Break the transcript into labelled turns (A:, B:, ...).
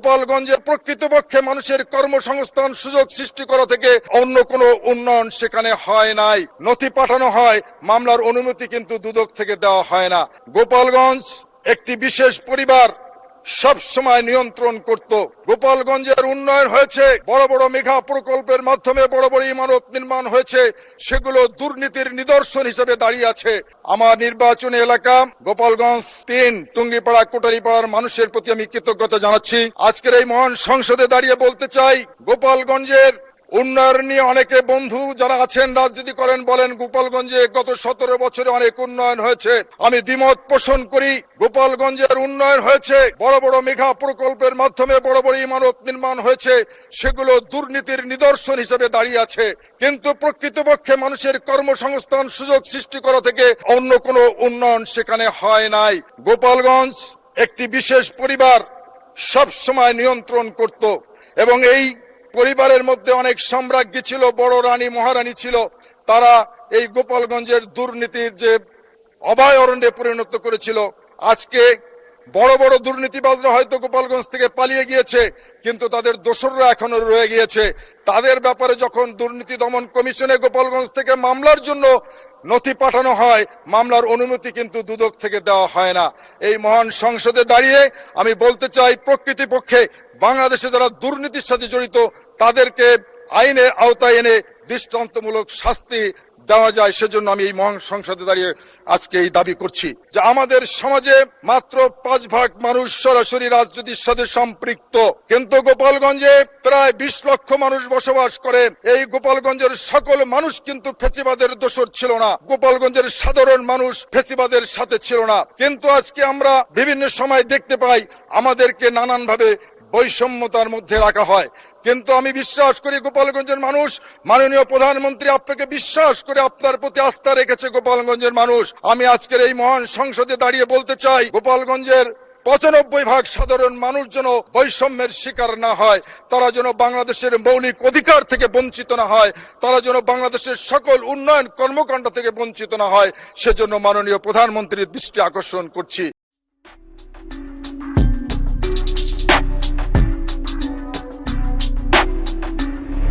A: গোপালগঞ্জে প্রকৃতপক্ষে মানুষের কর্মসংস্থান সুযোগ সৃষ্টি করা থেকে অন্য কোনো উন্নয়ন সেখানে হয় নাই। নথি পাঠানো হয়, মামলার অনুমতি কিন্তু দুদক থেকে দেওয়া হয় না। গোপালগঞ্জ একটি বিশেষ পরিবার সব সময় নিয়ন্ত্রণ করত। গোপালগঞ্জের উন্নয়ন হয়েছে, বড় বড় মেগা প্রকল্পের মাধ্যমে বড় বড় ইমারত নির্মাণ হয়েছে, সেগুলো দুর্নীতির নিদর্শন হিসেবে দাঁড়িয়ে আছে। আমার নির্বাচনী এলাকা গোপালগঞ্জ ৩ টুঙ্গিপাড়া কোটালীপাড়ার মানুষের প্রতি আমি কৃতজ্ঞতা জানাচ্ছি। আজকের এই মহান সংসদে দাঁড়িয়ে বলতে চাই, গোপালগঞ্জের উন্নয়ন নিয়ে অনেকে বন্ধু যারা আছেন রাজনীতি করেন বলেন গোপালগঞ্জে গত 17 বছরে অনেক উন্নয়ন হয়েছে। আমি দ্বিমত পোষণ করি। গোপালগঞ্জের উন্নয়ন হয়েছে, বড় বড় মেগা প্রকল্পের মাধ্যমে বড় বড় ইমারত নির্মাণ হয়েছে, সেগুলো দুর্নীতির নিদর্শন হিসেবে দাঁড়িয়ে আছে। কিন্তু প্রকৃতপক্ষে মানুষের কর্মসংস্থান সুযোগ সৃষ্টি করা থেকে অন্য কোনো উন্নয়ন সেখানে হয় নাই। গোপালগঞ্জ একটি বিশেষ পরিবার সব সময় নিয়ন্ত্রণ করত এবং এই পরিবারের মধ্যে অনেক সাম্রাজ্ঞী ছিল, বড় রানী মহারানী ছিল। তারা এই গোপালগঞ্জের দুর্নীতির যে অভয়ারণ্যে পরিণত করেছিল। আজকে বড় বড় দুর্নীতিবাজরা হয়তো গোপালগঞ্জ থেকে পালিয়ে গিয়েছে, কিন্তু তাদের দোসররা এখনো রয়ে গিয়েছে। তাদের ব্যাপারে যখন দুর্নীতি দমন কমিশনে গোপালগঞ্জ থেকে মামলার জন্য নথি পাঠানো হয়, মামলার অনুমতি কিন্তু দুদক থেকে দেওয়া হয় না। এই মহান সংসদে দাঁড়িয়ে আমি বলতে চাই, প্রকৃতপক্ষে বাংলাদেশে যারা দুর্নীতির সাথে জড়িত তাদেরকে আইনের আওতায় এনে দৃষ্টান্তমূলক শাস্তি দেওয়া যায়। সেজন্য আমি এই মহান সংসদে দাঁড়িয়ে আজকে এই দাবি করছি যে আমাদের সমাজে মাত্র 5% মানুষ সরাসরি রাজনীতির সাথে সম্পৃক্ত, কিন্তু গোপালগঞ্জে প্রায় 20 লক্ষ মানুষ বসবাস করে। এই গোপালগঞ্জের সকল মানুষ কিন্তু ফ্যাসিবাদের দোসর ছিল না। গোপালগঞ্জের সাধারণ মানুষ ফ্যাসিবাদের সাথে ছিল না। কিন্তু আজকে আমরা বিভিন্ন সময় দেখতে পাই আমাদেরকে নানানভাবে বৈষম্যতার মধ্যে রাখা হয়। কিন্তু আমি বিশ্বাস করি গোপালগঞ্জের মানুষ, মাননীয় প্রধানমন্ত্রী আপনাকে বিশ্বাস করে আপনার প্রতি আস্থা রেখেছে গোপালগঞ্জের মানুষ। আমি আজকের এই মহান সংসদে দাঁড়িয়ে বলতে চাই, গোপালগঞ্জের 95% সাধারণ মানুষ যেন বৈষম্যের শিকার না হয়, তারা যেন বাংলাদেশের মৌলিক অধিকার থেকে বঞ্চিত না হয়, তারা যেন বাংলাদেশের সকল উন্নয়ন কর্মকাণ্ড থেকে বঞ্চিত না হয়, সেজন্য মাননীয় প্রধানমন্ত্রীর দৃষ্টি আকর্ষণ করছি।